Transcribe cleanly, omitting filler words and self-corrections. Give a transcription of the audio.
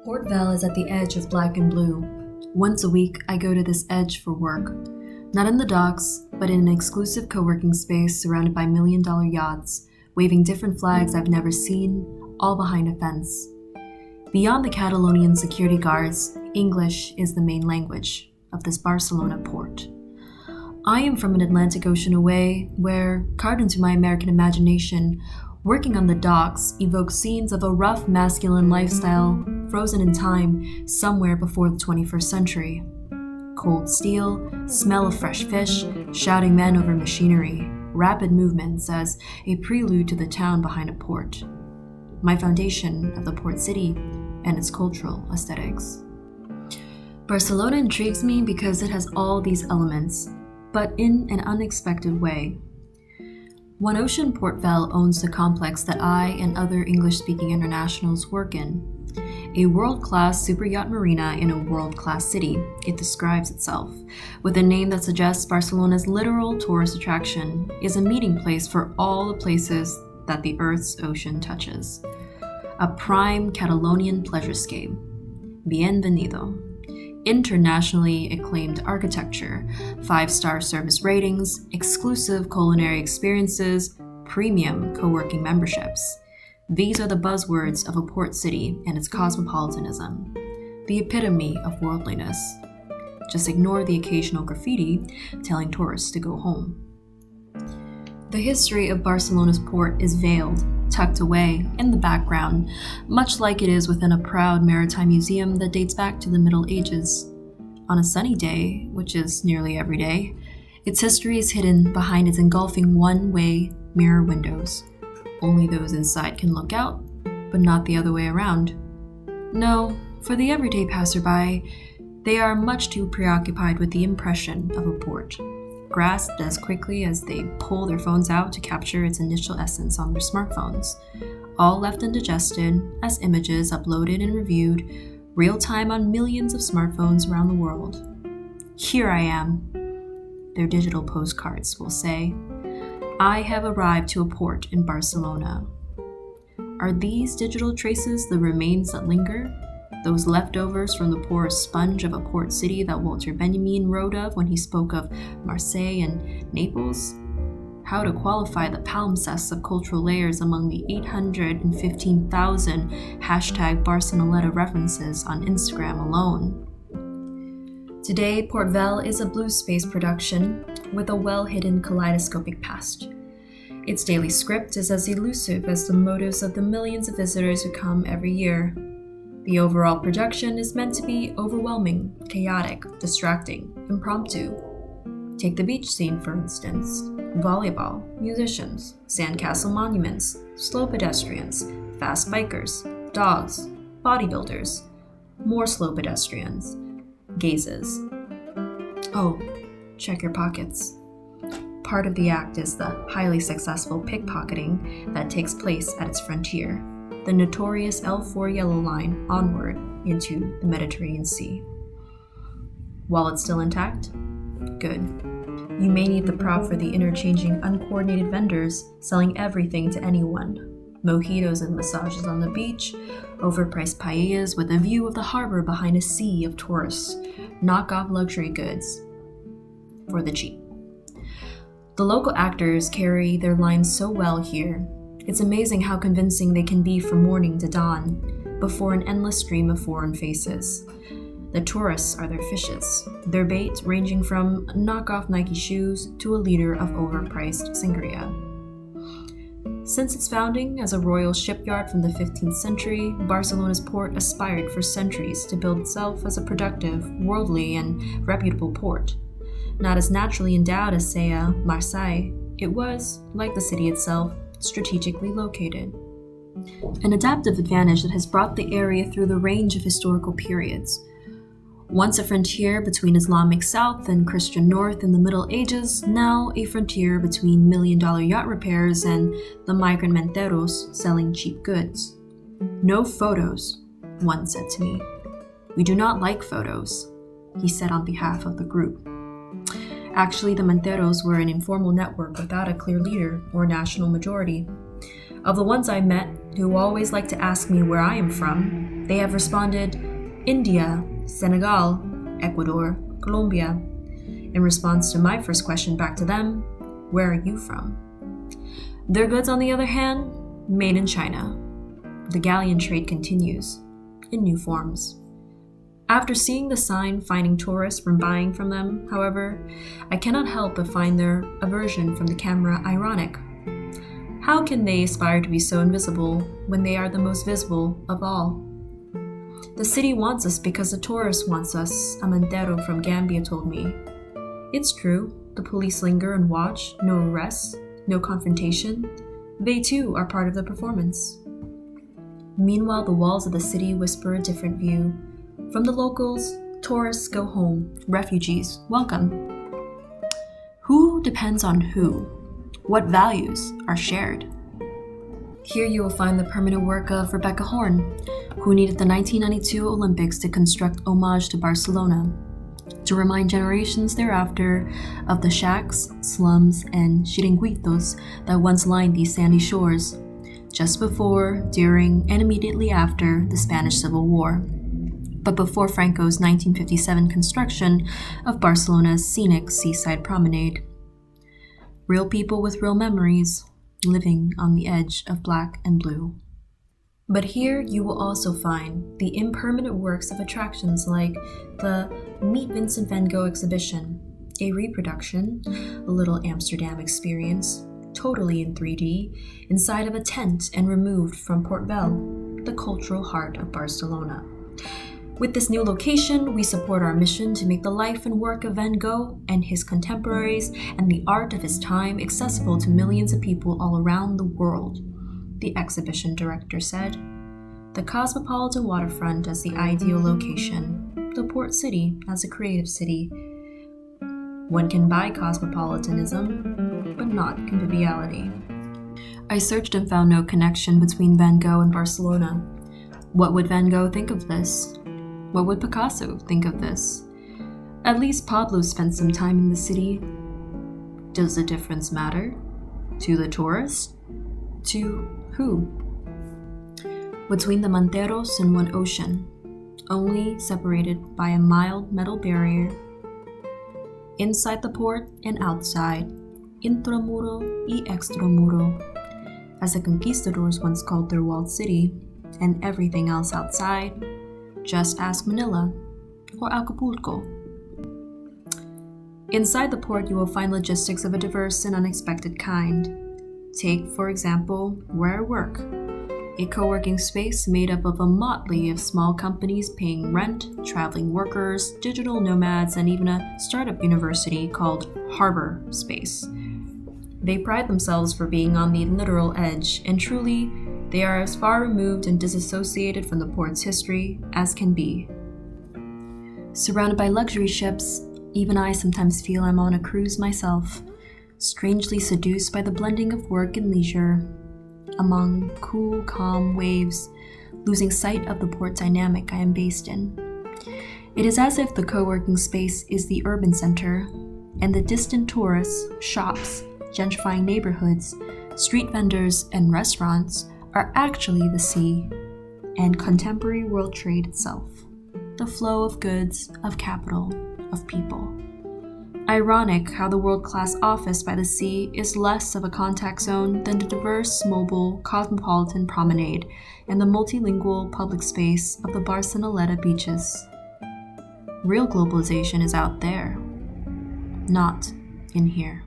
Port Vell is at the edge of black and blue. Once a week, I go to this edge for work. Not in the docks, but in an exclusive co-working space surrounded by million-dollar yachts, waving different flags I've never seen, all behind a fence. Beyond the Catalonian security guards, English is the main language of this Barcelona port. I am from an Atlantic Ocean away, where, carved into my American imagination, working on the docks evokes scenes of a rough masculine lifestyle frozen in time somewhere before the 21st century. Cold steel, smell of fresh fish, shouting men over machinery, rapid movements as a prelude to the town behind a port. My foundation of the port city and its cultural aesthetics. Barcelona intrigues me because it has all these elements, but in an unexpected way. One Ocean Port Vell owns the complex that I and other English-speaking internationals work in. A world-class superyacht marina in a world-class city, it describes itself, with a name that suggests Barcelona's literal tourist attraction is a meeting place for all the places that the Earth's ocean touches. A prime Catalonian pleasurescape. Bienvenido. Internationally acclaimed architecture, 5-star service ratings, exclusive culinary experiences, premium co-working memberships. These are the buzzwords of a port city and its cosmopolitanism, the epitome of worldliness. Just ignore the occasional graffiti telling tourists to go home. The history of Barcelona's port is veiled, tucked away in the background, much like it is within a proud maritime museum that dates back to the Middle Ages. On a sunny day, which is nearly every day, its history is hidden behind its engulfing one-way mirror windows. Only those inside can look out, but not the other way around. No, for the everyday passerby, they are much too preoccupied with the impression of a port, grasped as quickly as they pull their phones out to capture its initial essence on their smartphones, all left undigested as images uploaded and reviewed real-time on millions of smartphones around the world. Here I am, their digital postcards will say. I have arrived to a port in Barcelona. Are these digital traces the remains that linger? Those leftovers from the porous sponge of a port city that Walter Benjamin wrote of when he spoke of Marseille and Naples? How to qualify the palimpsests of cultural layers among the 815,000 #Barceloneta references on Instagram alone? Today, Port Vell is a blue space production with a well-hidden kaleidoscopic past. Its daily script is as elusive as the motives of the millions of visitors who come every year. The overall production is meant to be overwhelming, chaotic, distracting, impromptu. Take the beach scene, for instance. Volleyball, musicians, sandcastle monuments, slow pedestrians, fast bikers, dogs, bodybuilders, more slow pedestrians, gazes. Oh, check your pockets. Part of the act is the highly successful pickpocketing that takes place at its frontier, the notorious L4 yellow line onward into the Mediterranean Sea. While it's still intact? Good. You may need the prop for the interchanging uncoordinated vendors selling everything to anyone. Mojitos and massages on the beach, overpriced paellas with a view of the harbor behind a sea of tourists, knockoff luxury goods for the cheap. The local actors carry their lines so well here. It's amazing how convincing they can be from morning to dawn, before an endless stream of foreign faces. The tourists are their fishes, their bait ranging from knockoff Nike shoes to a liter of overpriced sangria. Since its founding as a royal shipyard from the 15th century, Barcelona's port aspired for centuries to build itself as a productive, worldly, and reputable port. Not as naturally endowed as, say, Marseille, it was, like the city itself, strategically located. An adaptive advantage that has brought the area through the range of historical periods. Once a frontier between Islamic South and Christian North in the Middle Ages, now a frontier between million-dollar yacht repairs and the migrant menteros selling cheap goods. No photos, one said to me. We do not like photos, he said on behalf of the group. Actually, the menteros were an informal network without a clear leader or national majority. Of the ones I met, who always like to ask me where I am from, they have responded, India, Senegal, Ecuador, Colombia. In response to my first question back to them, where are you from? Their goods, on the other hand, made in China. The galleon trade continues, in new forms. After seeing the sign fining tourists from buying from them, however, I cannot help but find their aversion from the camera ironic. How can they aspire to be so invisible when they are the most visible of all? The city wants us because the tourist wants us, a Montero from Gambia told me. It's true, the police linger and watch, no arrests, no confrontation. They too are part of the performance. Meanwhile, the walls of the city whisper a different view. From the locals, tourists go home, refugees welcome. Who depends on who? What values are shared? Here you will find the permanent work of Rebecca Horn, who needed the 1992 Olympics to construct homage to Barcelona, to remind generations thereafter of the shacks, slums, and chiringuitos that once lined these sandy shores, just before, during, and immediately after the Spanish Civil War, but before Franco's 1957 construction of Barcelona's scenic seaside promenade. Real people with real memories, living on the edge of black and blue. But here you will also find the impermanent works of attractions like the Meet Vincent van Gogh exhibition, a reproduction, a little Amsterdam experience, totally in 3D, inside of a tent and removed from Port Vell, the cultural heart of Barcelona. With this new location, we support our mission to make the life and work of Van Gogh and his contemporaries and the art of his time accessible to millions of people all around the world, the exhibition director said. The cosmopolitan waterfront as the ideal location, the port city as a creative city. One can buy cosmopolitanism, but not conviviality. I searched and found no connection between Van Gogh and Barcelona. What would Van Gogh think of this? What would Picasso think of this? At least Pablo spent some time in the city. Does the difference matter? To the tourist? To who? Between the Monteros and one ocean, only separated by a mild metal barrier. Inside the port and outside, intramuro y extramuro, as the conquistadors once called their walled city, and everything else outside. Just ask Manila or Acapulco. Inside the port, you will find logistics of a diverse and unexpected kind. Take, for example, where I work, a co-working space made up of a motley of small companies paying rent, traveling workers, digital nomads, and even a startup university called Harbor Space. They pride themselves for being on the literal edge, and truly, they are as far removed and disassociated from the port's history as can be. Surrounded by luxury ships, even I sometimes feel I'm on a cruise myself, strangely seduced by the blending of work and leisure, among cool, calm waves, losing sight of the port dynamic I am based in. It is as if the co-working space is the urban center, and the distant tourists, shops, gentrifying neighborhoods, street vendors, and restaurants are actually the sea and contemporary world trade itself, the flow of goods, of capital, of people. Ironic how the world-class office by the sea is less of a contact zone than the diverse, mobile, cosmopolitan promenade and the multilingual public space of the Barcelona beaches. Real globalization is out there, not in here.